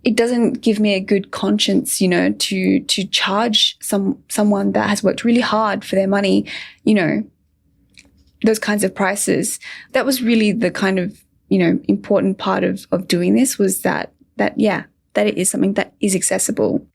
it doesn't give me a good conscience, to charge someone that has worked really hard for their money, those kinds of prices. That was really the kind of, important part of doing this, was that it is something that is accessible.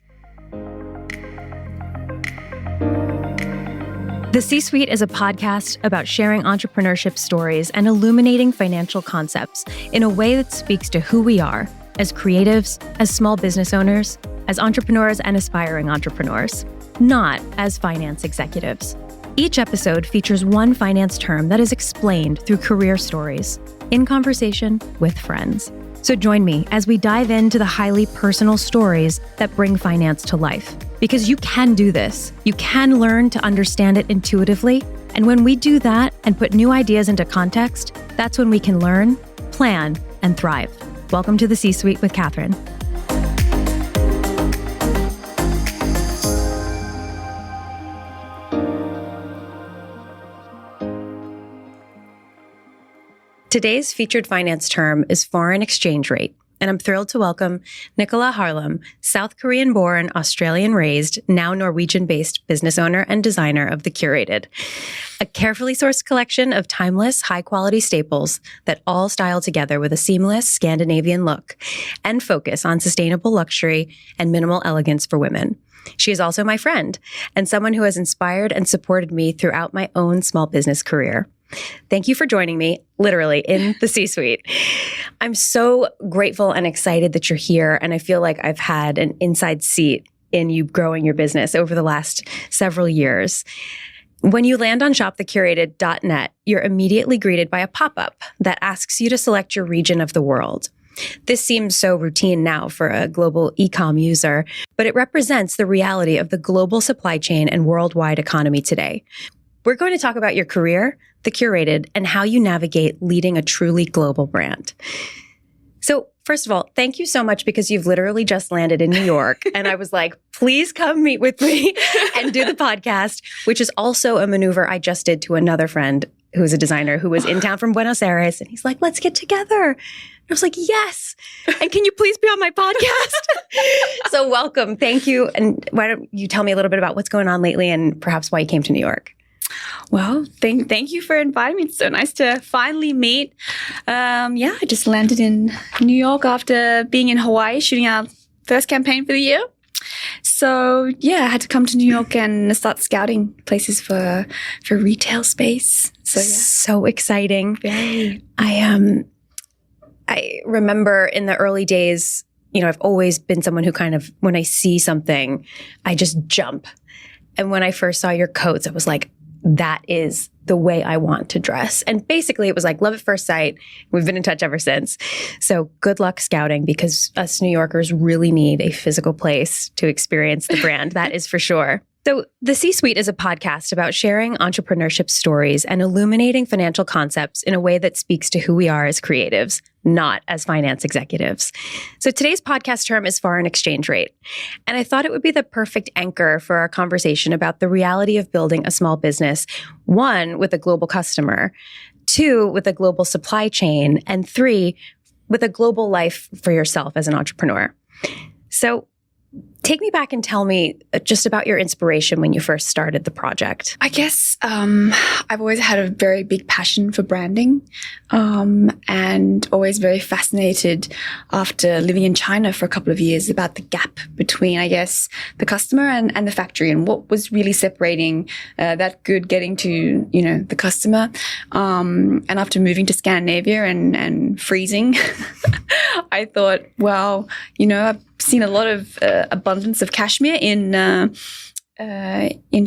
The C-Suite is a podcast about sharing entrepreneurship stories and illuminating financial concepts in a way that speaks to who we are as creatives, as small business owners, as entrepreneurs and aspiring entrepreneurs, not as finance executives. Each episode features one finance term that is explained through career stories, in conversation with friends. So join me as we dive into the highly personal stories that bring finance to life. Because you can do this. You can learn to understand it intuitively. And when we do that and put new ideas into context, that's when we can learn, plan, and thrive. Welcome to the C-Suite with Catherine. Today's featured finance term is foreign exchange rate, and I'm thrilled to welcome Nicola Harlem, South Korean-born, Australian-raised, now Norwegian-based business owner and designer of the Curated, a carefully sourced collection of timeless, high-quality staples that all style together with a seamless Scandinavian look and focus on sustainable luxury and minimal elegance for women. She is also my friend and someone who has inspired and supported me throughout my own small business career. Thank you for joining me, literally, in the C-Suite. I'm so grateful and excited that you're here, and I feel like I've had an inside seat in you growing your business over the last several years. When you land on shopthecurated.net, you're immediately greeted by a pop-up that asks you to select your region of the world. This seems so routine now for a global e-com user, but it represents the reality of the global supply chain and worldwide economy today. We're going to talk about your career, the Curated, and how you navigate leading a truly global brand. So first of all, thank you so much, because you've literally just landed in New York. And I was like, please come meet with me and do the podcast, which is also a maneuver I just did to another friend who's a designer who was in town from Buenos Aires. And he's like, let's get together. And I was like, yes. And can you please be on my podcast? So welcome. Thank you. And why don't you tell me a little bit about what's going on lately and perhaps why you came to New York? Well, thank you for inviting me. It's so nice to finally meet. I just landed in New York after being in Hawaii, shooting our first campaign for the year. So I had to come to New York and start scouting places for retail space. So exciting. Very. I remember in the early days, I've always been someone who kind of, when I see something, I just jump. And when I first saw your coats, I was like, that is the way I want to dress. And basically it was like love at first sight. We've been in touch ever since. So good luck scouting, because us New Yorkers really need a physical place to experience the brand. That is for sure. So the C-Suite is a podcast about sharing entrepreneurship stories and illuminating financial concepts in a way that speaks to who we are as creatives, not as finance executives. So today's podcast term is foreign exchange rate. And I thought it would be the perfect anchor for our conversation about the reality of building a small business, one, with a global customer, two, with a global supply chain, and three, with a global life for yourself as an entrepreneur. So take me back and tell me just about your inspiration when you first started the project. I guess I've always had a very big passion for branding, and always very fascinated after living in China for a couple of years about the gap between, I guess, the customer and the factory, and what was really separating that good getting to, the customer. And after moving to Scandinavia and freezing, I thought, well, I've seen a lot of abundance of cashmere in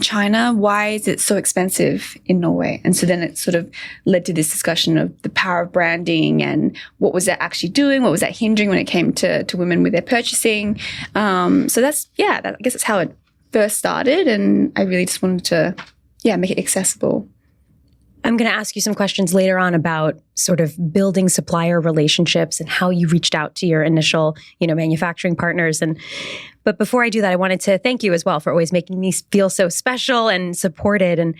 China. Why is it so expensive in Norway? And so then it sort of led to this discussion of the power of branding and what was that actually doing? What was that hindering when it came to women with their purchasing? So I guess that's how it first started. And I really just wanted to, make it accessible. I'm going to ask you some questions later on about sort of building supplier relationships and how you reached out to your initial, manufacturing partners. But before I do that, I wanted to thank you as well for always making me feel so special and supported. And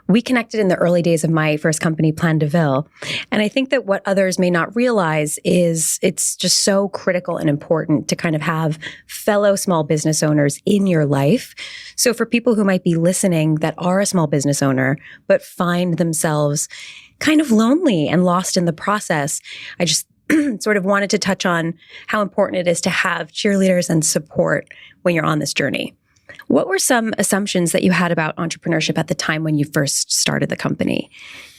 we connected in the early days of my first company, Plan de Ville. And I think that what others may not realize is it's just so critical and important to kind of have fellow small business owners in your life. So for people who might be listening that are a small business owner, but find themselves kind of lonely and lost in the process, I just sort of wanted to touch on how important it is to have cheerleaders and support when you're on this journey. What were some assumptions that you had about entrepreneurship at the time when you first started the company?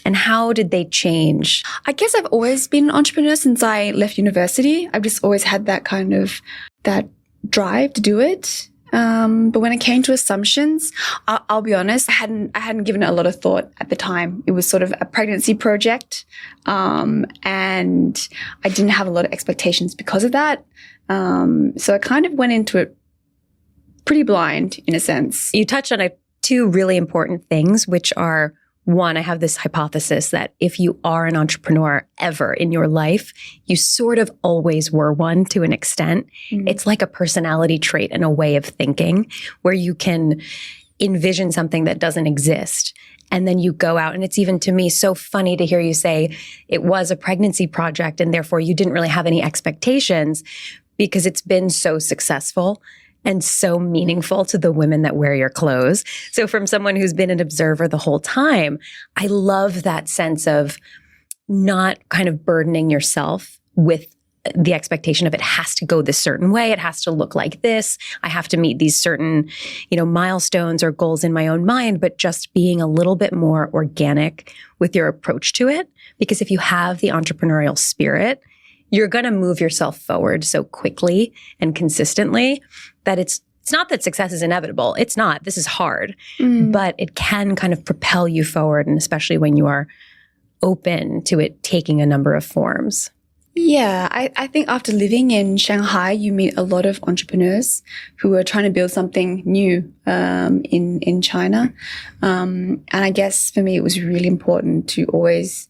And how did they change? I guess I've always been an entrepreneur since I left university. I've just always had that kind of, that drive to do it. But when it came to assumptions, I'll be honest, I hadn't given it a lot of thought at the time. It was sort of a pregnancy project. And I didn't have a lot of expectations because of that. So I kind of went into it pretty blind in a sense. You touched on two really important things, which are, one, I have this hypothesis that if you are an entrepreneur ever in your life, you sort of always were one to an extent. It's like a personality trait and a way of thinking where you can envision something that doesn't exist. And then you go out, and it's even to me so funny to hear you say it was a pregnancy project and therefore you didn't really have any expectations because it's been so successful and so meaningful to the women that wear your clothes. So from someone who's been an observer the whole time, I love that sense of not kind of burdening yourself with the expectation of it has to go this certain way. It has to look like this. I have to meet these certain, milestones or goals in my own mind, but just being a little bit more organic with your approach to it. Because if you have the entrepreneurial spirit, you're going to move yourself forward so quickly and consistently that it's not that success is inevitable. It's not. This is hard, but it can kind of propel you forward, and especially when you are open to it taking a number of forms. Yeah, I think after living in Shanghai, you meet a lot of entrepreneurs who are trying to build something new in China. And I guess for me, it was really important to always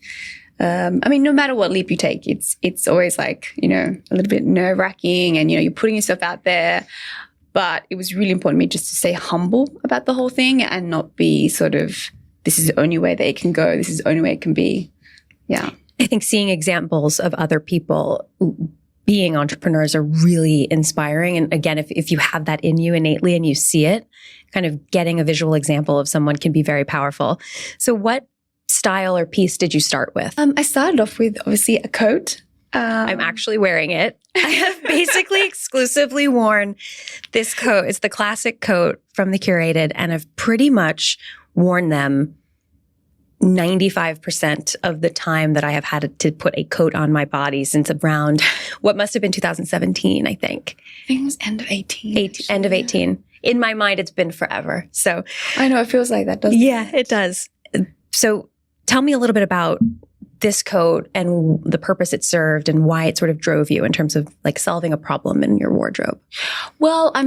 no matter what leap you take, it's always like, a little bit nerve-wracking and, you're putting yourself out there. But it was really important to me just to stay humble about the whole thing and not be sort of, this is the only way that it can go. This is the only way it can be. Yeah. I think seeing examples of other people being entrepreneurs are really inspiring. And again, if you have that in you innately and you see it, kind of getting a visual example of someone can be very powerful. So what style or piece did you start with? I started off with obviously a coat. I'm actually wearing it. I have basically exclusively worn this coat. It's the classic coat from the Curated, and I've pretty much worn them 95% of the time that I have had to put a coat on my body since around what must have been 2017, I think. I think it was end of 18. End of 18. In my mind, it's been forever. So I know, it feels like that, doesn't it? Yeah, it does. So tell me a little bit about this coat and the purpose it served and why it sort of drove you in terms of like solving a problem in your wardrobe. Well, I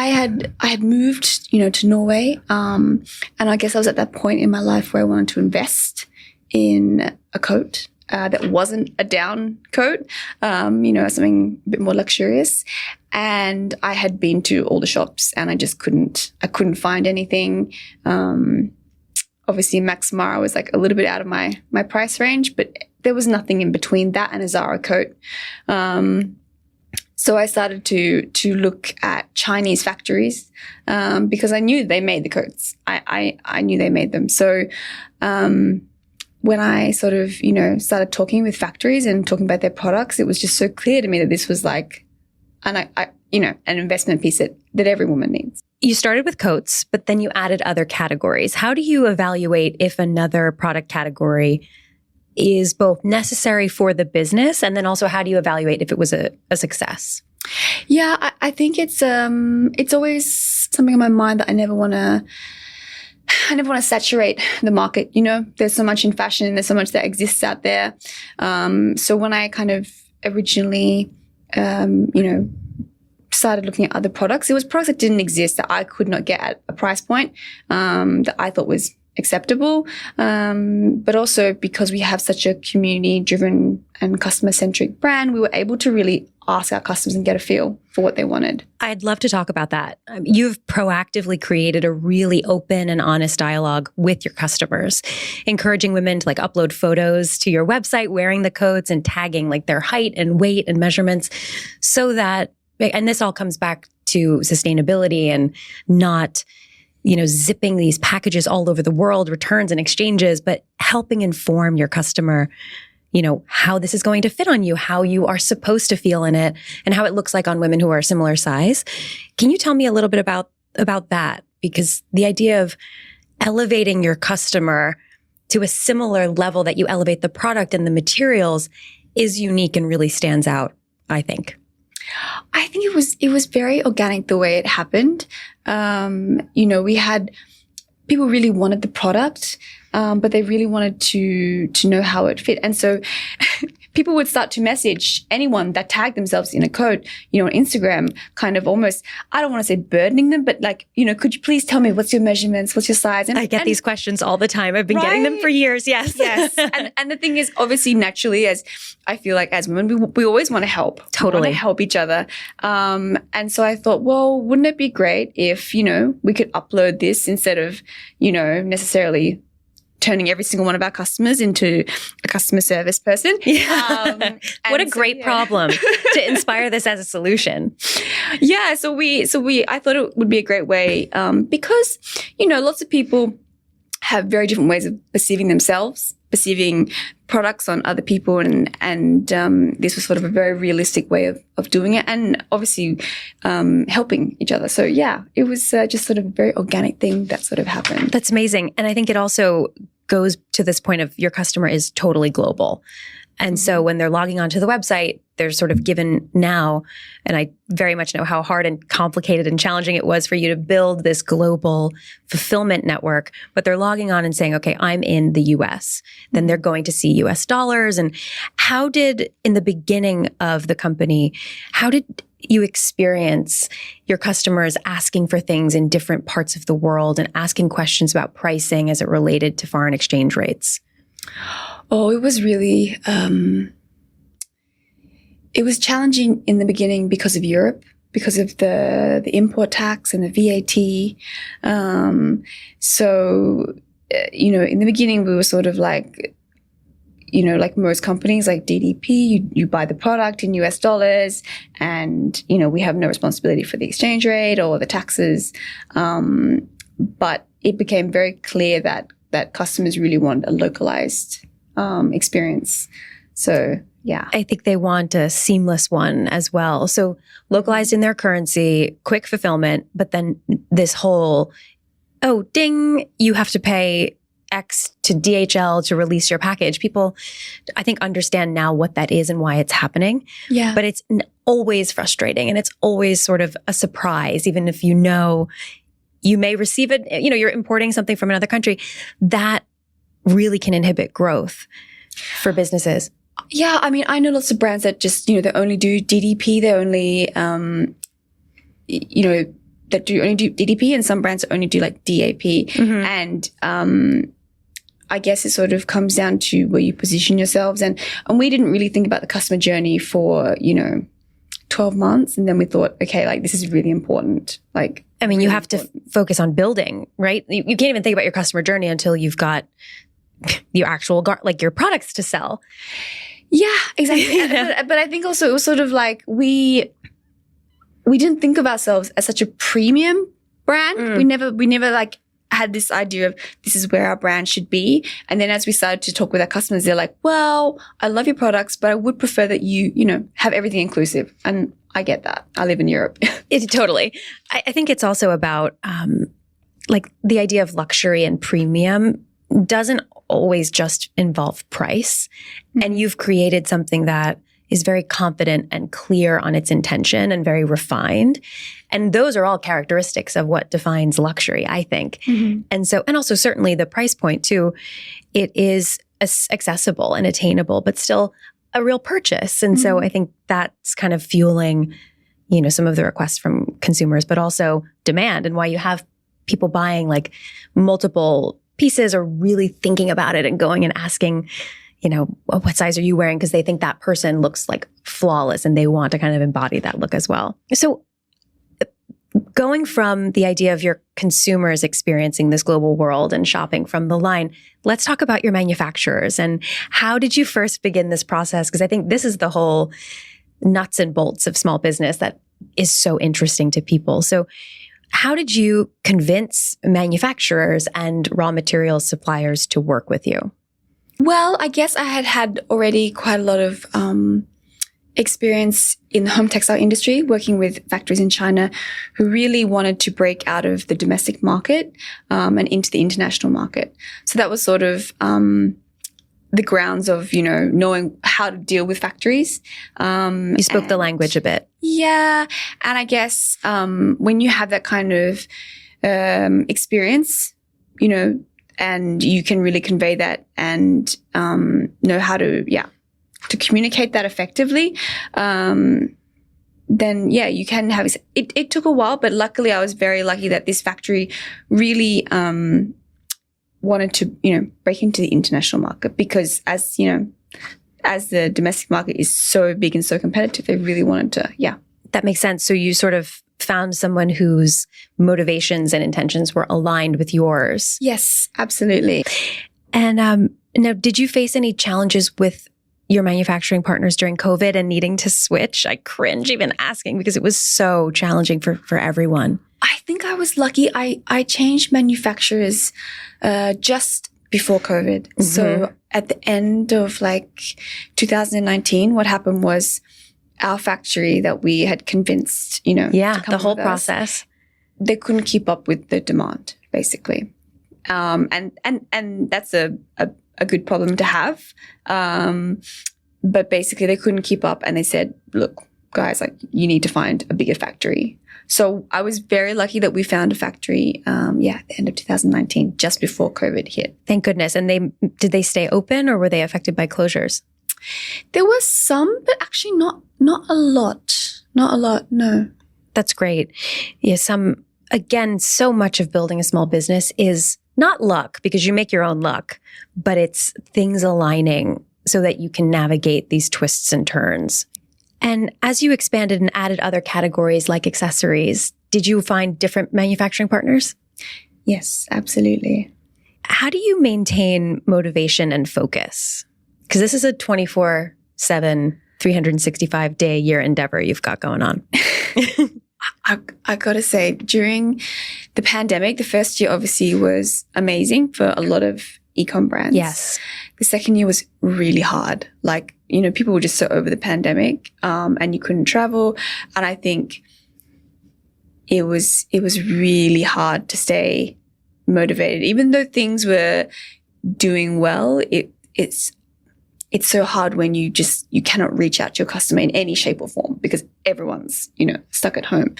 had moved, to Norway. And I guess I was at that point in my life where I wanted to invest in a coat that wasn't a down coat, something a bit more luxurious. And I had been to all the shops and I couldn't find anything. Obviously, Max Mara was like a little bit out of my price range, but there was nothing in between that and a Zara coat. So I started to look at Chinese factories because I knew they made the coats. I knew they made them. So when I sort of, started talking with factories and talking about their products, it was just so clear to me that this was like an investment piece that every woman needs. You started with coats, but then you added other categories. How do you evaluate if another product category is both necessary for the business, and then also how do you evaluate if it was a success? Yeah, I think it's always something on my mind that I never want to saturate the market. There's so much in fashion and there's so much that exists out there. So when I kind of originally, started looking at other products, it was products that didn't exist that I could not get at a price point that I thought was acceptable. But also because we have such a community-driven and customer-centric brand, we were able to really ask our customers and get a feel for what they wanted. I'd love to talk about that. You've proactively created a really open and honest dialogue with your customers, encouraging women to like upload photos to your website, wearing the coats and tagging like their height and weight and measurements so that, and this all comes back to sustainability and not, zipping these packages all over the world, returns and exchanges, but helping inform your customer, how this is going to fit on you, how you are supposed to feel in it, and how it looks like on women who are a similar size. Can you tell me a little bit about that? Because the idea of elevating your customer to a similar level that you elevate the product and the materials is unique and really stands out, I think. I think it was very organic the way it happened. We had people really wanted the product, but they really wanted to know how it fit. And so people would start to message anyone that tagged themselves in a code, on Instagram, kind of almost, I don't want to say burdening them, but like, could you please tell me what's your measurements, what's your size? And I get these questions all the time. I've been getting them for years. Yes. Yes. And the thing is, obviously, naturally, as I feel like as women, we always want to help. Totally. We want to help each other. And so I thought, well, wouldn't it be great if, we could upload this instead of, necessarily turning every single one of our customers into a customer service person. Yeah. What a great problem to inspire this as a solution. Yeah. So I thought it would be a great way, because, lots of people have very different ways of perceiving themselves, perceiving products on other people. And this was sort of a very realistic way of doing it and obviously, helping each other. So yeah, it was just sort of a very organic thing that sort of happened. That's amazing. And I think it also goes to this point of your customer is totally global. And so when they're logging onto the website, they're sort of given now, and I very much know how hard and complicated and challenging it was for you to build this global fulfillment network, but they're logging on and saying, okay, I'm in the US. Then they're going to see US dollars. And how did, in the beginning of the company, how did you experience your customers asking for things in different parts of the world and asking questions about pricing as it related to foreign exchange rates? Oh, it was really, it was challenging in the beginning because of Europe, because of the import tax and the VAT. In the beginning, we were sort of like, like most companies, like DDP, you buy the product in US dollars and, we have no responsibility for the exchange rate or the taxes. But it became very clear that customers really want a localized experience. So, yeah. I think they want a seamless one as well. So localized in their currency, quick fulfillment, but then this whole, oh, ding, you have to pay X to DHL to release your package. People, I think, understand now what that is and why it's happening. Yeah. But it's always frustrating and it's always sort of a surprise, even if you may receive it, you're importing something from another country. That really can inhibit growth for businesses. Yeah, I mean, I know lots of brands that just, they only do DDP. They only, that do only do DDP, and some brands only do like DAP. Mm-hmm. And I guess it sort of comes down to where you position yourselves. And we didn't really think about the customer journey for, 12 months. And then we thought, okay, like this is really important. Like, I mean, you have to focus on building, right? You can't even think about your customer journey until you've got your actual, your products to sell. Yeah, exactly. But I think also it was sort of like we didn't think of ourselves as such a premium brand. We never like had this idea of this is where our brand should be. And then as we started to talk with our customers, they're like, well, I love your products, but I would prefer that you have everything inclusive. And I get that. I live in Europe. Totally. I think it's also about like the idea of luxury and premium doesn't always just involve price. Mm-hmm. And you've created something that is very confident and clear on its intention and very refined. And those are all characteristics of what defines luxury, I think. Mm-hmm. And also certainly the price point too, it is accessible and attainable, but still a real purchase. And so I think that's kind of fueling, some of the requests from consumers, but also demand and why you have people buying like multiple pieces, or really thinking about it and going and asking, what size are you wearing? Because they think that person looks like flawless and they want to kind of embody that look as well. So going from the idea of your consumers experiencing this global world and shopping from the line, let's talk about your manufacturers and how did you first begin this process? Because I think this is the whole nuts and bolts of small business that is so interesting to people. So how did you convince manufacturers and raw materials suppliers to work with you? Well, I guess I had already quite a lot of experience in the home textile industry, working with factories in China who really wanted to break out of the domestic market and into the international market. So that was sort of the grounds of, knowing how to deal with factories. You spoke the language a bit. Yeah. And I guess when you have that kind of experience, and you can really convey that and know how to communicate that effectively, then you can have it. It took a while, but luckily I was very lucky that this factory really wanted to, break into the international market because as the domestic market is so big and so competitive, they really wanted to, That makes sense. So you sort of found someone whose motivations and intentions were aligned with yours. Yes, absolutely. And now, did you face any challenges with your manufacturing partners during COVID and needing to switch? I cringe even asking because it was so challenging for everyone. I think I was lucky. I changed manufacturers just before COVID. Mm-hmm. So at the end of 2019, what happened was our factory that we had convinced, to come the whole with process. Us, they couldn't keep up with the demand, basically. And that's a good problem to have. But basically they couldn't keep up and they said, look, guys, you need to find a bigger factory. So I was very lucky that we found a factory, at the end of 2019, just before COVID hit. Thank goodness. And did they stay open or were they affected by closures? There was some, but actually not a lot. Not a lot, no. That's great. Yeah, so much of building a small business is not luck because you make your own luck, but it's things aligning so that you can navigate these twists and turns. And as you expanded and added other categories like accessories, did you find different manufacturing partners? Yes, absolutely. How do you maintain motivation and focus? Because this is a 24/7, 365-day-a-year endeavor you've got going on. I got to say, during the pandemic, the first year obviously was amazing for a lot of e-com brands. Yes. The second year was really hard. People were just so over the pandemic and you couldn't travel. And I think it was really hard to stay motivated. Even though things were doing well, it's so hard when you cannot reach out to your customer in any shape or form because everyone's, stuck at home.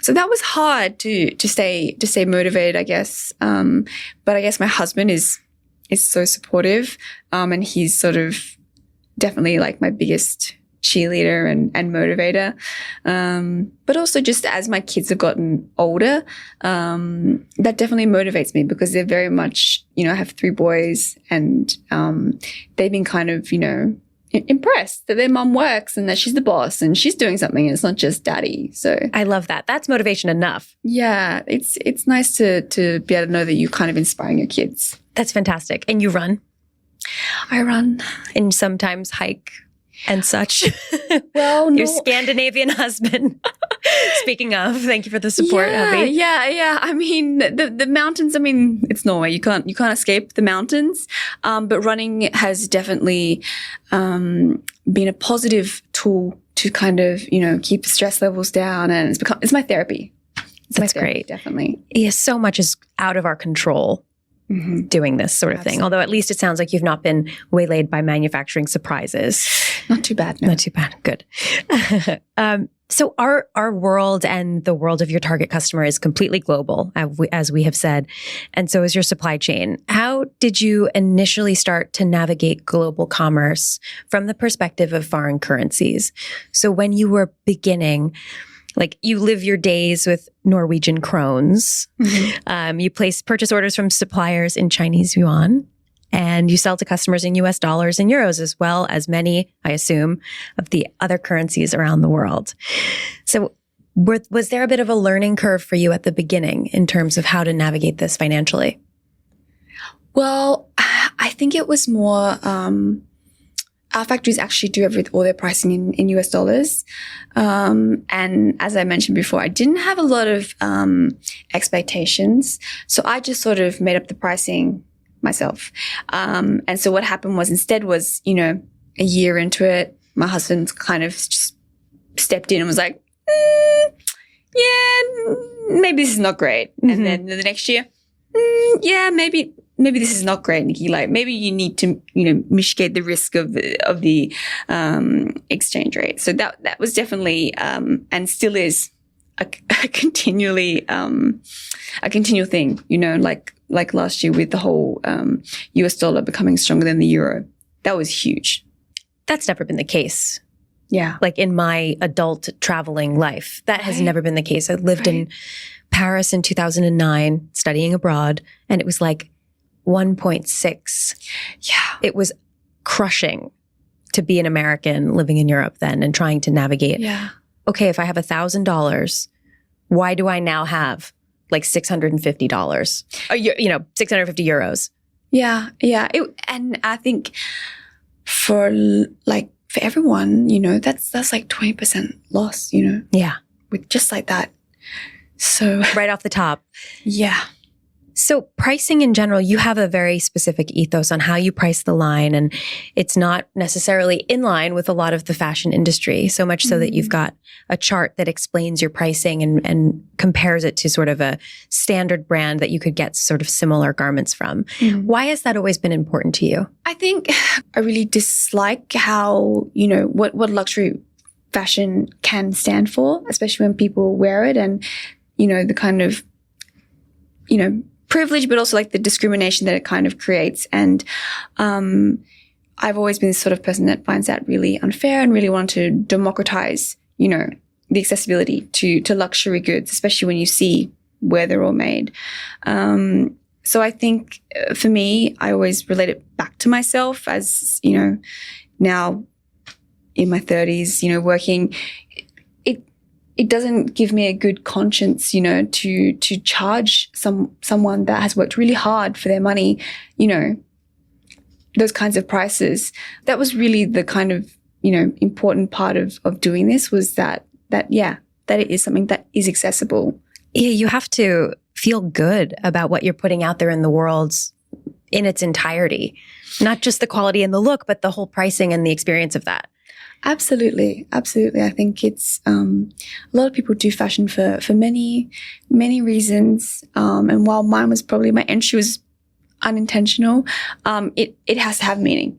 So that was hard to stay motivated, I guess. But I guess my husband is so supportive. And he's sort of definitely my biggest cheerleader and motivator. But also just as my kids have gotten older, that definitely motivates me because they're very much, I have 3 boys and they've been kind of, impressed that their mom works and that she's the boss and she's doing something and it's not just daddy. So I love that. That's motivation enough. Yeah. It's nice to be able to know that you're kind of inspiring your kids. That's fantastic. And you run? I run. And sometimes hike and such. Well, no. Your Scandinavian husband. Speaking of, thank you for the support, Abby. Yeah. I mean, the mountains, it's Norway. You can't escape the mountains. But running has definitely been a positive tool to kind of, keep the stress levels down, and it's my therapy. That's great. Definitely. Yeah, so much is out of our control. Mm-hmm. Doing this sort of thing. Although at least it sounds like you've not been waylaid by manufacturing surprises. Not too bad. No. Not too bad. Good. So our world and the world of your target customer is completely global, as we have said. And so is your supply chain. How did you initially start to navigate global commerce from the perspective of foreign currencies? So when you were beginning, Like you live your days with Norwegian krones. You place purchase orders from suppliers in Chinese yuan, and you sell to customers in US dollars and euros, as well as many, I assume, of the other currencies around the world. So was there a bit of a learning curve for you at the beginning in terms of how to navigate this financially? Well, I think it was more, our factories actually do all their pricing in US dollars. And as I mentioned before, I didn't have a lot of expectations. So I just sort of made up the pricing myself. And so what happened was a year into it, my husband kind of just stepped in and was like, yeah, maybe this is not great. And then the next year, yeah, maybe this is not great, Nikki. Like maybe you need to, mitigate the risk of the exchange rate. So that was definitely and still is a continual thing. Like last year with the whole US dollar becoming stronger than the euro. That was huge. That's never been the case. Yeah. Like in my adult traveling life, that has never been the case. I lived in Paris in 2009, studying abroad, and it was like 1.6. Yeah. It was crushing to be an American living in Europe then and trying to navigate. Yeah. Okay, if I have $1,000, why do I now have like $650? 650 euros. Yeah. Yeah. And I think for everyone, that's like 20% loss, Yeah. with just like that. So Right off the top. yeah. So pricing in general, you have a very specific ethos on how you price the line, and it's not necessarily in line with a lot of the fashion industry, so much so that you've got a chart that explains your pricing and compares it to sort of a standard brand that you could get sort of similar garments from. Why has that always been important to you? I think I really dislike how, what luxury fashion can stand for, especially when people wear it and, the kind of, privilege, but also like the discrimination that it kind of creates. And I've always been the sort of person that finds that really unfair and really want to democratize, the accessibility to luxury goods, especially when you see where they're all made. So I think for me, I always relate it back to myself as, now in my 30s, working. It doesn't give me a good conscience, to charge someone that has worked really hard for their money, those kinds of prices. That was really the kind of, important part of doing this was that it is something that is accessible. Yeah, you have to feel good about what you're putting out there in the world in its entirety, not just the quality and the look, but the whole pricing and the experience of that. Absolutely. Absolutely. I think it's, a lot of people do fashion for many, many reasons. And while mine was probably, my entry was unintentional, it has to have meaning,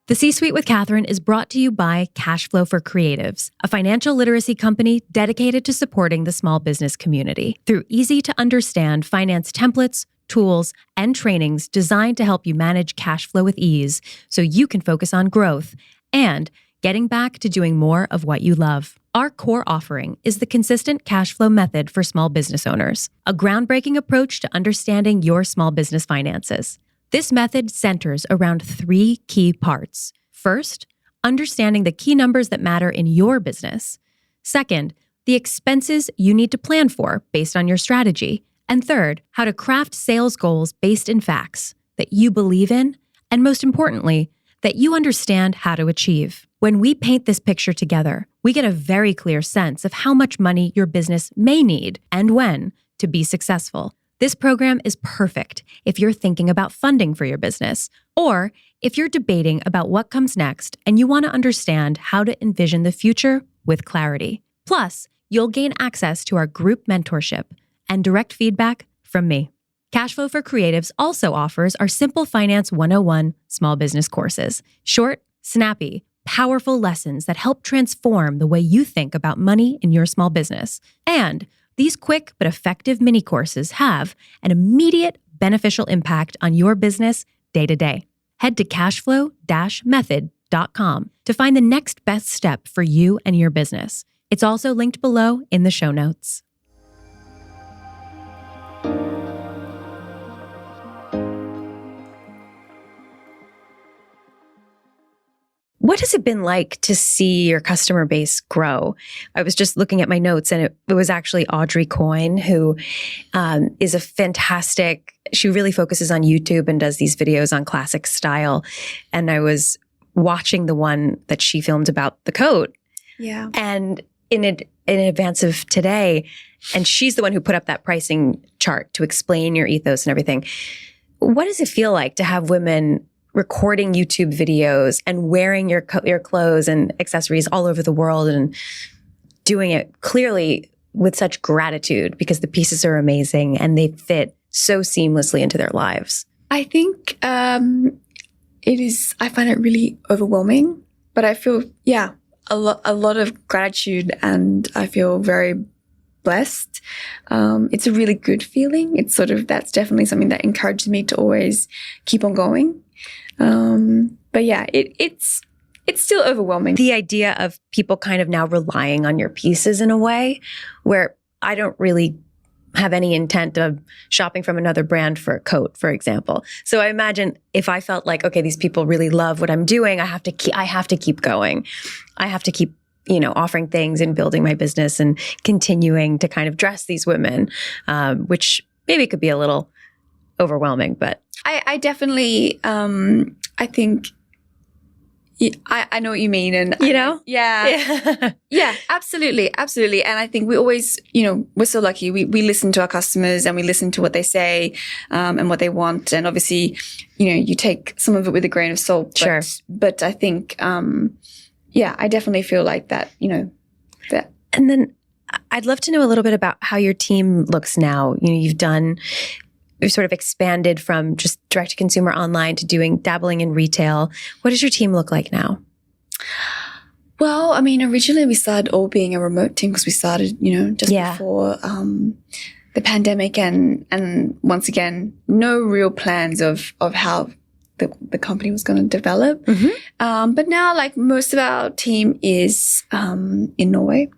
The C-Suite with Catherine is brought to you by Cashflow for Creatives, a financial literacy company dedicated to supporting the small business community through easy-to-understand finance templates, tools, and trainings designed to help you manage cash flow with ease so you can focus on growth and getting back to doing more of what you love. Our core offering is the Consistent Cash Flow Method for small business owners, a groundbreaking approach to understanding your small business finances. This method centers around 3 key parts. First, understanding the key numbers that matter in your business. Second, the expenses you need to plan for based on your strategy. And third, how to craft sales goals based in facts that you believe in, and most importantly, that you understand how to achieve. When we paint this picture together, we get a very clear sense of how much money your business may need and when to be successful. This program is perfect if you're thinking about funding for your business, or if you're debating about what comes next and you want to understand how to envision the future with clarity. Plus, you'll gain access to our group mentorship and direct feedback from me. Cashflow for Creatives also offers our Simple Finance 101 small business courses. Short, snappy, powerful lessons that help transform the way you think about money in your small business. And these quick but effective mini courses have an immediate beneficial impact on your business day to day. Head to cashflow-method.com to find the next best step for you and your business. It's also linked below in the show notes. What has it been like to see your customer base grow? I was just looking at my notes, and it was actually Audrey Coyne, who is a fantastic, she really focuses on YouTube and does these videos on classic style. And I was watching the one that she filmed about the coat. Yeah. And in advance of today, and she's the one who put up that pricing chart to explain your ethos and everything. What does it feel like to have women recording YouTube videos and wearing your clothes and accessories all over the world and doing it clearly with such gratitude because the pieces are amazing and they fit so seamlessly into their lives? I think it is, I find it really overwhelming, but I feel, a lot of gratitude, and I feel very blessed. It's a really good feeling. It's that's definitely something that encourages me to always keep on going. But yeah, it's still overwhelming. The idea of people kind of now relying on your pieces in a way where I don't really have any intent of shopping from another brand for a coat, for example. So I imagine if I felt like, okay, these people really love what I'm doing, I have to keep going. I have to keep, offering things and building my business and continuing to kind of dress these women, which maybe could be a little overwhelming, but I definitely, I think, I know what you mean. And yeah, absolutely. And I think we always, we're so lucky. We listen to our customers and we listen to what they say, and what they want. And obviously, you take some of it with a grain of salt. Sure. But I think, I definitely feel like that, that. And then I'd love to know a little bit about how your team looks now. You've sort of expanded from just direct to consumer online to dabbling in retail. What does your team look like now? Well, I mean, originally we started all being a remote team because we started, just before the pandemic, and once again, no real plans of how the company was going to develop. Mm-hmm. But now, like, most of our team is in Norway.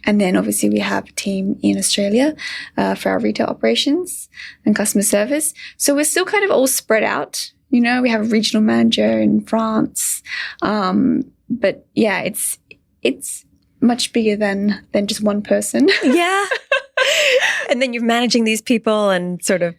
And then obviously we have a team in Australia for our retail operations and customer service. So we're still kind of all spread out. We have a regional manager in France. But yeah, it's much bigger than just one person. Yeah. And then you're managing these people and sort of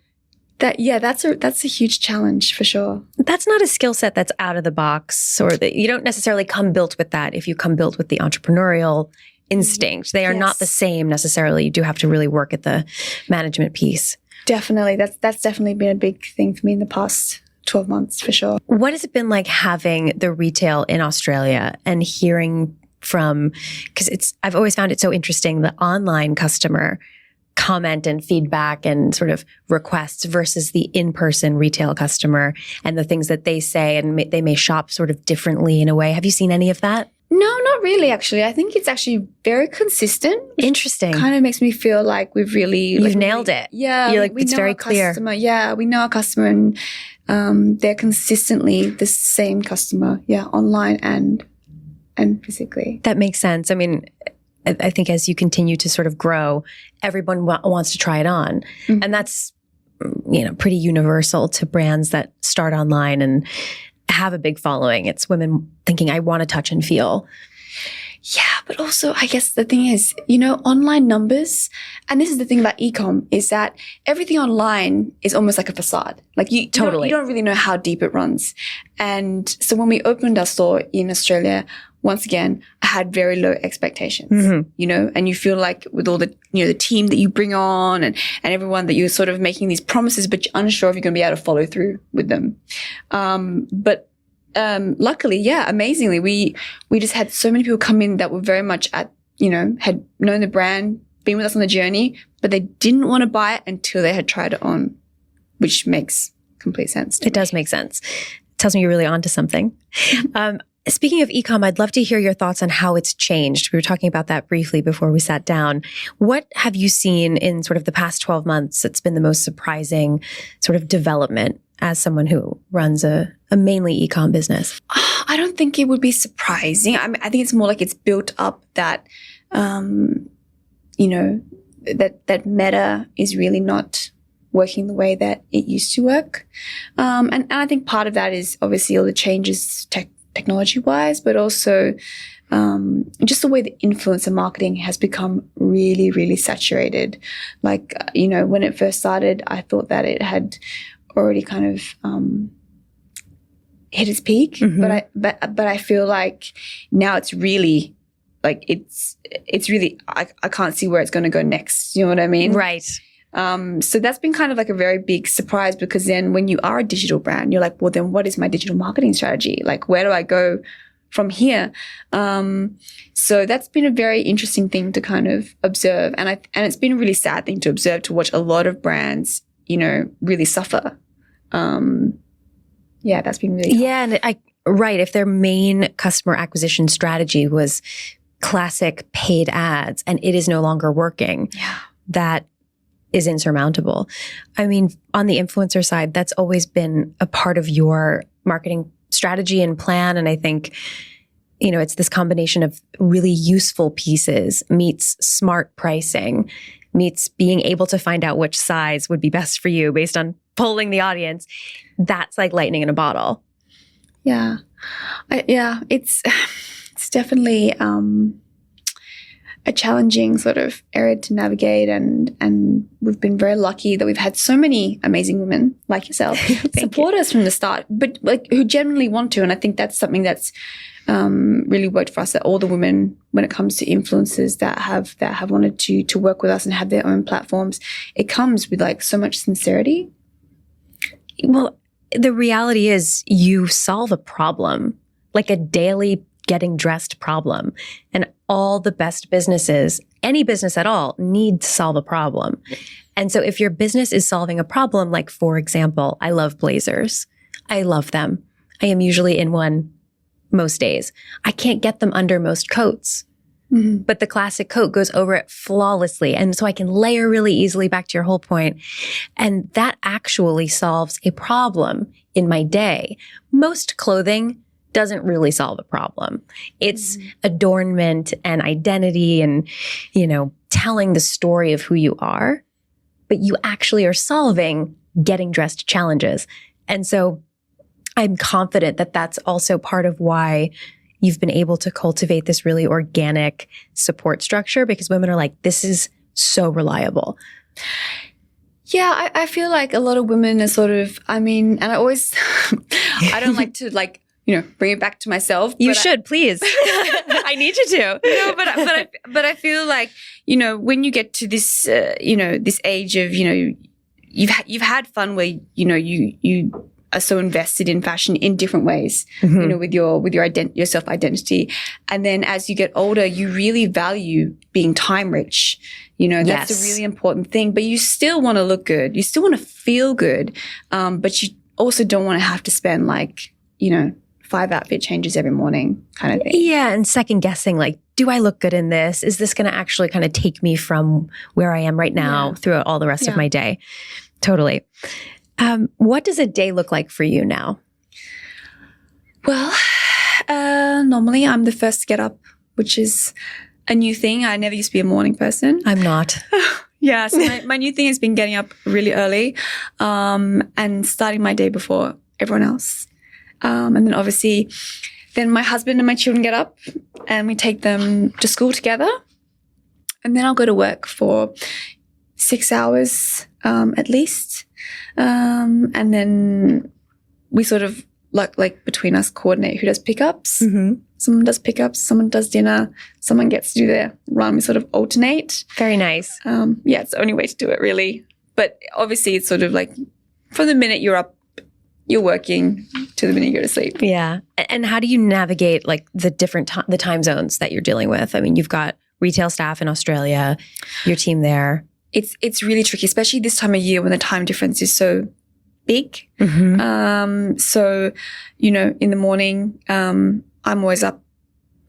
that's a huge challenge for sure. That's not a skill set that's out of the box, or that you don't necessarily come built with that. If you come built with the entrepreneurial instinct, they are not the same necessarily. You do have to really work at the management piece. Definitely. That's definitely been a big thing for me in the past 12 months for sure. What has it been like having the retail in Australia and hearing from, because I've always found it so interesting, the online customer comment and feedback and sort of requests versus the in-person retail customer and the things that they say, and they may shop sort of differently in a way. Have you seen any of that? No, not really, actually. I think it's actually very consistent. Interesting. Kind of makes me feel like we've really... You've nailed it. Yeah. You're like, it's very clear. Customer. Yeah, we know our customer, and they're consistently the same customer. Yeah, online and physically. That makes sense. I mean, I think as you continue to sort of grow, everyone wants to try it on. Mm-hmm. And that's, pretty universal to brands that start online and have a big following. It's women thinking, I want to touch and feel. Yeah, but also I guess the thing is, online numbers, and this is the thing about e-com, is that everything online is almost like a facade. Like you don't really know how deep it runs. And so when we opened our store in Australia, once again, I had very low expectations, mm-hmm. And you feel like with all the, the team that you bring on and everyone that you're sort of making these promises, but you're unsure if you're going to be able to follow through with them. But luckily, amazingly, we just had so many people come in that were very much had known the brand, been with us on the journey, but they didn't want to buy it until they had tried it on, which makes complete sense to me. It does make sense. It tells me you're really onto something. Speaking of e-com, I'd love to hear your thoughts on how it's changed. We were talking about that briefly before we sat down. What have you seen in sort of the past 12 months that's been the most surprising sort of development as someone who runs a mainly e-com business? I don't think it would be surprising. I mean, I think it's more like it's built up that, that Meta is really not working the way that it used to work. And I think part of that is obviously all the changes technology-wise, but also just the way the influencer marketing has become really, really saturated. Like, when it first started, I thought that it had already kind of hit its peak, but I feel like now it's really like it's really I can't see where it's going to go next. You know what I mean? Right. So that's been kind of like a very big surprise, because then when you are a digital brand, you're like, well, then what is my digital marketing strategy? Like, where do I go from here? So that's been a very interesting thing to kind of observe. And it's been a really sad thing to observe, to watch a lot of brands, really suffer. That's been really hard. Yeah. And right. If their main customer acquisition strategy was classic paid ads and it is no longer working, that is insurmountable. I mean, on the influencer side, that's always been a part of your marketing strategy and plan. And I think, it's this combination of really useful pieces meets smart pricing, meets being able to find out which size would be best for you based on polling the audience. That's like lightning in a bottle. Yeah. It's definitely a challenging sort of area to navigate, and we've been very lucky that we've had so many amazing women like yourself support us from the start, but like who genuinely want to. And I think that's something that's really worked for us, that all the women, when it comes to influencers that have wanted to work with us and have their own platforms, it comes with like so much sincerity. Well, the reality is you solve a problem, like a daily getting dressed problem. And all the best businesses, any business at all, need to solve a problem. And so if your business is solving a problem, like for example, I love blazers. I love them. I am usually in one most days. I can't get them under most coats. But the classic coat goes over it flawlessly. And so I can layer really easily, back to your whole point. And that actually solves a problem in my day. Most clothing doesn't really solve a problem. It's adornment and identity and, telling the story of who you are. But you actually are solving getting dressed challenges. And so I'm confident that that's also part of why you've been able to cultivate this really organic support structure, because women are like, this is so reliable. Yeah, I feel like a lot of women are sort of, and I always, I don't like to bring it back to myself. You should, please. I need you to. No, but I feel like, when you get to this, this age of, you've had fun where, you are so invested in fashion in different ways, with your self-identity. And then as you get older, you really value being time rich. That's a really important thing, but you still want to look good. You still want to feel good. But you also don't want to have to spend 5 outfit changes every morning kind of thing. Yeah. And second guessing, like, do I look good in this? Is this going to actually kind of take me from where I am right now throughout all the rest of my day? Totally. What does a day look like for you now? Well, normally I'm the first to get up, which is a new thing. I never used to be a morning person. I'm not. Yeah. So my new thing has been getting up really early, and starting my day before everyone else. And then obviously, then my husband and my children get up and we take them to school together. And then I'll go to work for 6 hours at least. And then we sort of like between us coordinate who does pickups. Someone does pickups, someone does dinner, someone gets to do their run. We sort of alternate. Very nice. It's the only way to do it, really. But obviously it's sort of like from the minute you're up, you're working to the minute you go to sleep. Yeah. And how do you navigate like the different the time zones that you're dealing with? I mean, you've got retail staff in Australia, your team there. It's really tricky, especially this time of year when the time difference is so big. So, in the morning, I'm always up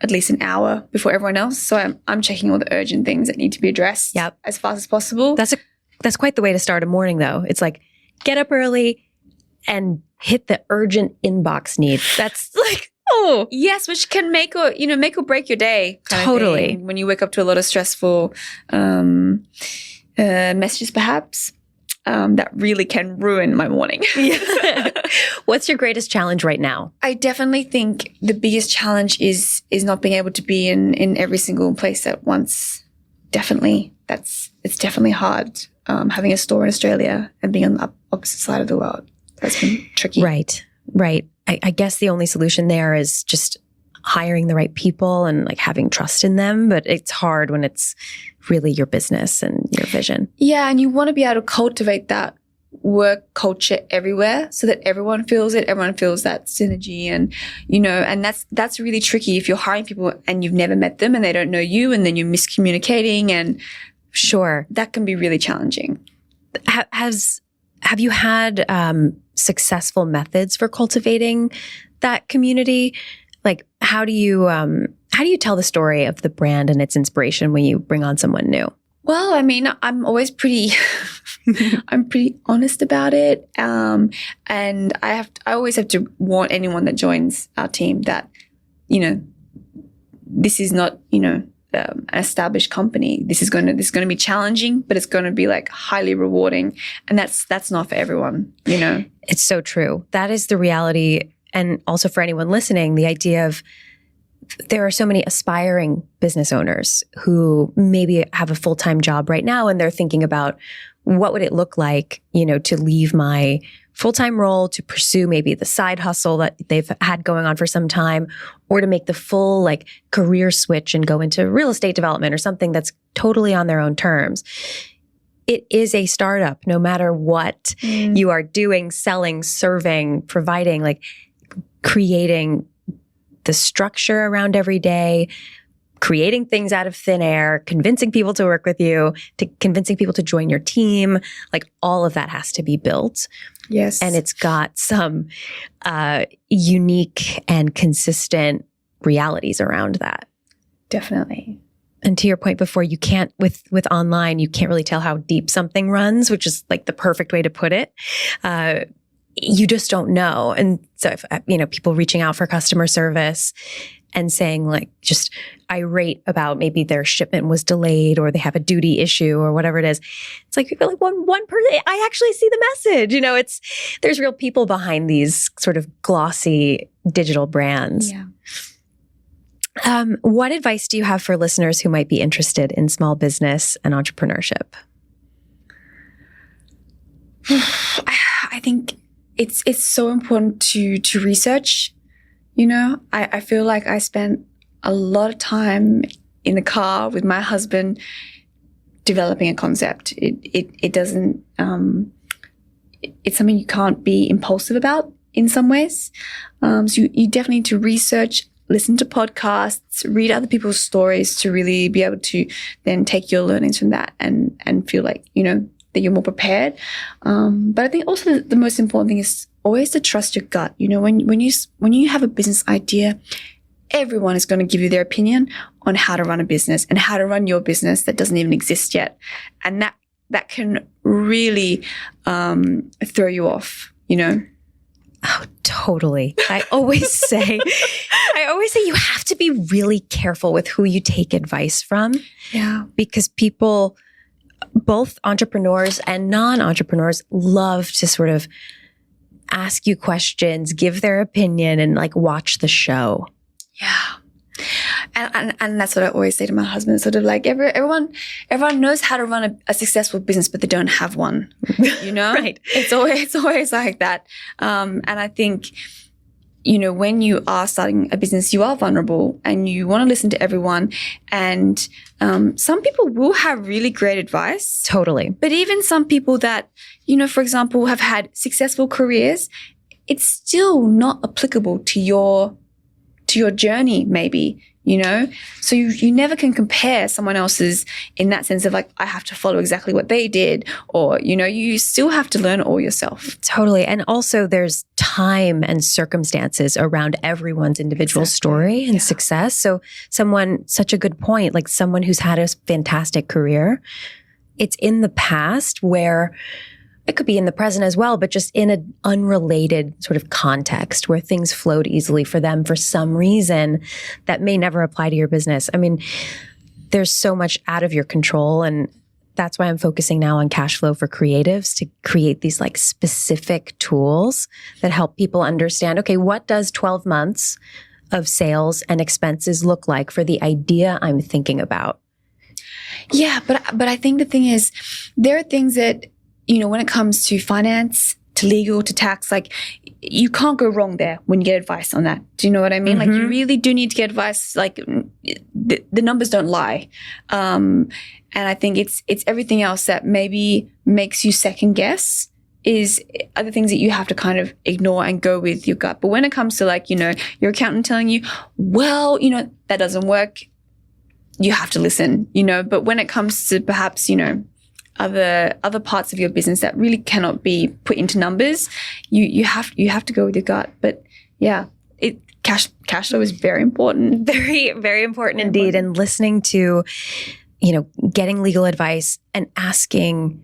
at least an hour before everyone else. So I'm checking all the urgent things that need to be addressed as fast as possible. That's quite the way to start a morning, though. It's like, get up early and hit the urgent inbox need. That's like, oh. Yes, which can make or break your day. Totally. When you wake up to a lot of stressful messages, perhaps, that really can ruin my morning. What's your greatest challenge right now? I definitely think the biggest challenge is not being able to be in every single place at once. Definitely. It's definitely hard. Having a store in Australia and being on the opposite side of the world. That's been tricky. Right. I guess the only solution there is just hiring the right people and like having trust in them. But it's hard when it's really your business and your vision. Yeah. And you want to be able to cultivate that work culture everywhere so that everyone feels it. Everyone feels that synergy and that's really tricky if you're hiring people and you've never met them and they don't know you and then you're miscommunicating and sure, that can be really challenging. Have you had successful methods for cultivating that community? Like, how do you tell the story of the brand and its inspiration when you bring on someone new? Well, I mean, I'm always pretty honest about it. And I always have to warn anyone that joins our team that, this is not, an established company. This is going to be challenging, but it's going to be like highly rewarding. And that's not for everyone, It's so true. That is the reality. And also for anyone listening, the idea of there are so many aspiring business owners who maybe have a full-time job right now and they're thinking about what would it look like, to leave my full-time role to pursue maybe the side hustle that they've had going on for some time, or to make the full like career switch and go into real estate development or something that's totally on their own terms. It is a startup, no matter what you are doing, selling, serving, providing, like creating the structure around every day, creating things out of thin air, convincing people to work with you, to convincing people to join your team. Like all of that has to be built. Yes. And it's got some unique and consistent realities around that. Definitely. And to your point before, you can't, with online, you can't really tell how deep something runs, which is like the perfect way to put it. You just don't know. And so if, people reaching out for customer service and saying like just irate about maybe their shipment was delayed or they have a duty issue or whatever it is. It's like people like one person, I actually see the message. There's real people behind these sort of glossy digital brands. Yeah. What advice do you have for listeners who might be interested in small business and entrepreneurship? I think it's so important to research. I feel like I spent a lot of time in the car with my husband developing a concept. It doesn't, it's something you can't be impulsive about in some ways. So you definitely need to research, listen to podcasts, read other people's stories to really be able to then take your learnings from that and feel like, that you're more prepared. But I think also the most important thing is always to trust your gut. When you have a business idea, everyone is going to give you their opinion on how to run a business and how to run your business that doesn't even exist yet. And that can really throw you off, Oh, totally. I always say you have to be really careful with who you take advice from. Yeah. Because people, both entrepreneurs and non-entrepreneurs, love to sort of ask you questions, give their opinion, and like watch the show. Yeah. And that's what I always say to my husband, sort of like everyone knows how to run a successful business, but they don't have one, Right. It's always like that. And I think, when you are starting a business, you are vulnerable and you want to listen to everyone. And some people will have really great advice. Totally. But even some people that, for example, have had successful careers, it's still not applicable to your to your journey, maybe, So you never can compare someone else's in that sense of like, I have to follow exactly what they did, or, you still have to learn it all yourself. Totally. And also there's time and circumstances around everyone's individual story and success. So such a good point, like someone who's had a fantastic career, it's in the past where it could be in the present as well, but just in an unrelated sort of context where things flowed easily for them for some reason that may never apply to your business. I mean, there's so much out of your control. And that's why I'm focusing now on cash flow for creatives, to create these like specific tools that help people understand, okay, what does 12 months of sales and expenses look like for the idea I'm thinking about? Yeah, but I think the thing is, there are things that, when it comes to finance, to legal, to tax, like you can't go wrong there when you get advice on that. Do you know what I mean? Like you really do need to get advice. Like the numbers don't lie. And I think it's everything else that maybe makes you second guess is other things that you have to kind of ignore and go with your gut. But when it comes to like, your accountant telling you, well, that doesn't work, you have to listen, but when it comes to perhaps, other parts of your business that really cannot be put into numbers, you have to go with your gut. But yeah, cash flow is very important. Very, very important indeed. And listening to, getting legal advice and asking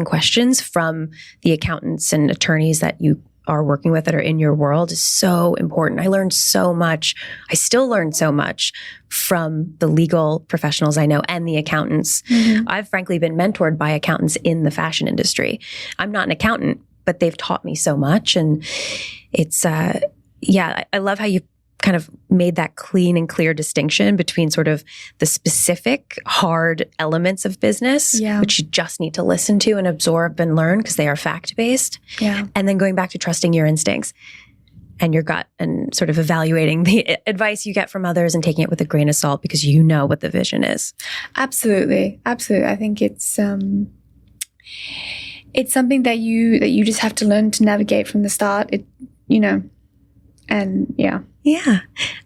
questions from the accountants and attorneys that you are working with that are in your world is so important. I learned so much. I still learn so much from the legal professionals I know and the accountants. I've frankly been mentored by accountants in the fashion industry. I'm not an accountant, but they've taught me so much. And it's, I love how you kind of made that clean and clear distinction between sort of the specific hard elements of business, which you just need to listen to and absorb and learn because they are fact-based. And then going back to trusting your instincts and your gut and sort of evaluating the advice you get from others and taking it with a grain of salt because you know what the vision is. Absolutely. Absolutely. I think it's something that you just have to learn to navigate from the start. And yeah. Yeah.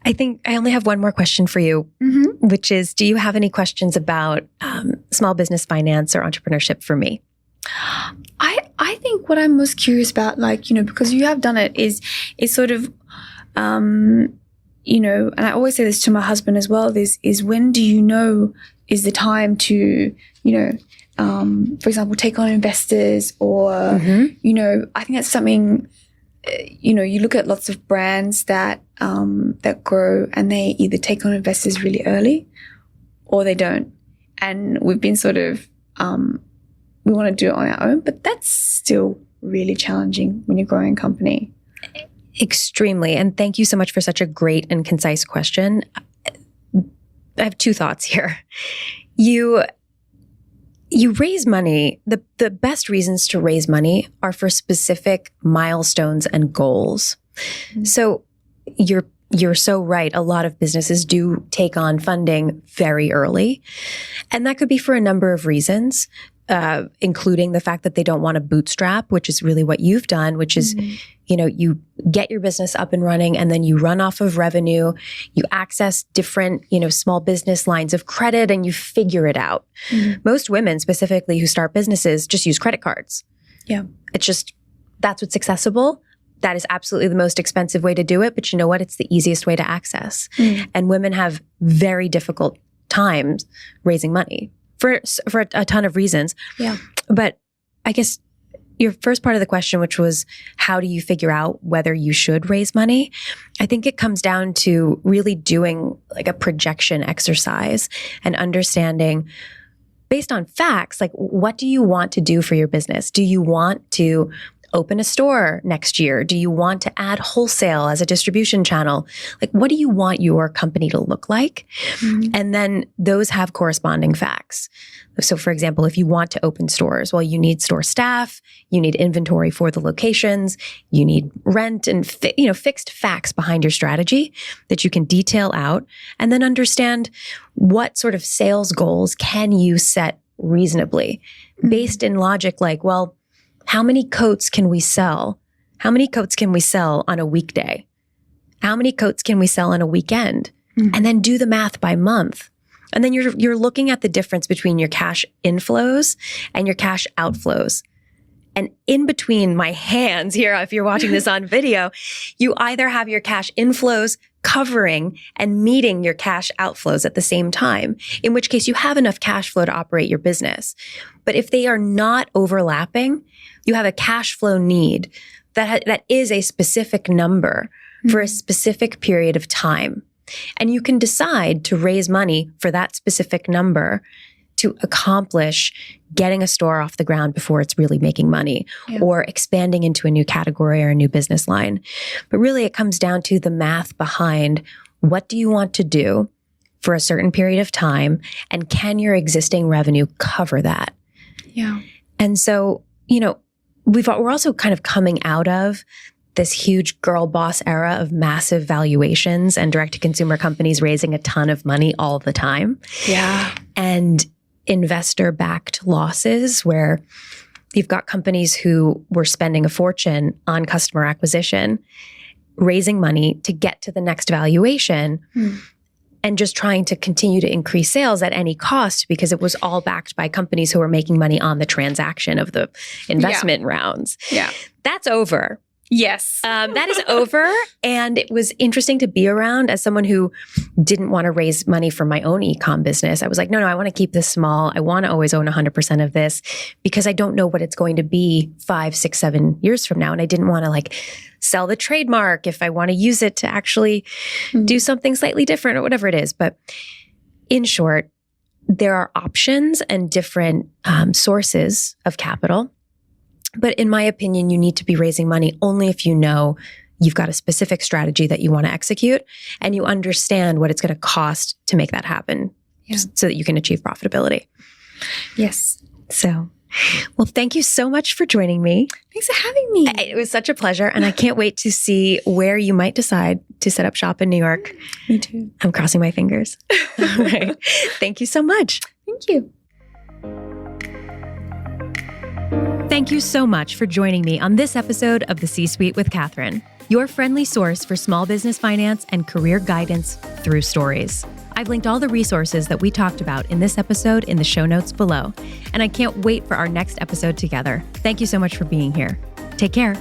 I think I only have one more question for you, which is, do you have any questions about small business finance or entrepreneurship for me? I think what I'm most curious about, because you have done it, is sort of, and I always say this to my husband as well, is when do you know is the time to, for example, take on investors or, I think that's something, you look at lots of brands that grow and they either take on investors really early or they don't. And we've been sort of, we want to do it on our own, but that's still really challenging when you're growing a company. Extremely. And thank you so much for such a great and concise question. I have two thoughts here. You raise money. The best reasons to raise money are for specific milestones and goals. So you're so right. A lot of businesses do take on funding very early. And that could be for a number of reasons, including the fact that they don't want to bootstrap, which is really what you've done, which is, you get your business up and running and then you run off of revenue, you access different, small business lines of credit and you figure it out. Most women specifically who start businesses just use credit cards. Yeah. It's just, that's what's accessible. That is absolutely the most expensive way to do it. But you know what? It's the easiest way to access. And women have very difficult times raising money for a ton of reasons. Yeah. But I guess your first part of the question, which was how do you figure out whether you should raise money? I think it comes down to really doing like a projection exercise and understanding based on facts, like what do you want to do for your business? Do you want to open a store next year? Do you want to add wholesale as a distribution channel? Like, what do you want your company to look like? And then those have corresponding facts. So for example, if you want to open stores, well, you need store staff, you need inventory for the locations, you need rent and fixed facts behind your strategy that you can detail out and then understand what sort of sales goals can you set reasonably based in logic like, well, how many coats can we sell? How many coats can we sell on a weekday? How many coats can we sell in a weekend? And then do the math by month. And then you're looking at the difference between your cash inflows and your cash outflows. And in between my hands here, if you're watching this on video, you either have your cash inflows covering and meeting your cash outflows at the same time, in which case you have enough cash flow to operate your business. But if they are not overlapping, you have a cash flow need that is a specific number for a specific period of time. And you can decide to raise money for that specific number to accomplish getting a store off the ground before it's really making money, or expanding into a new category or a new business line. But really it comes down to the math behind what do you want to do for a certain period of time, and can your existing revenue cover that? Yeah. And so, we're also kind of coming out of this huge girl boss era of massive valuations and direct-to-consumer companies raising a ton of money all the time. Yeah. And investor-backed losses where you've got companies who were spending a fortune on customer acquisition, raising money to get to the next valuation, and just trying to continue to increase sales at any cost because it was all backed by companies who were making money on the transaction of the investment rounds. Yeah. That's over. Yes. That is over. And it was interesting to be around as someone who didn't want to raise money for my own e-com business. I was like, no, I want to keep this small. I want to always own 100% of this because I don't know what it's going to be 5, 6, 7 years from now. And I didn't want to sell the trademark if I want to use it to actually do something slightly different or whatever it is. But in short, there are options and different sources of capital. But in my opinion, you need to be raising money only if you know you've got a specific strategy that you want to execute and you understand what it's going to cost to make that happen so that you can achieve profitability. Yes. So, well, thank you so much for joining me. Thanks for having me. It was such a pleasure. And I can't wait to see where you might decide to set up shop in New York. Me too. I'm crossing my fingers. All right. Thank you so much. Thank you. Thank you so much for joining me on this episode of The C-Suite with Catherine, your friendly source for small business finance and career guidance through stories. I've linked all the resources that we talked about in this episode in the show notes below, and I can't wait for our next episode together. Thank you so much for being here. Take care.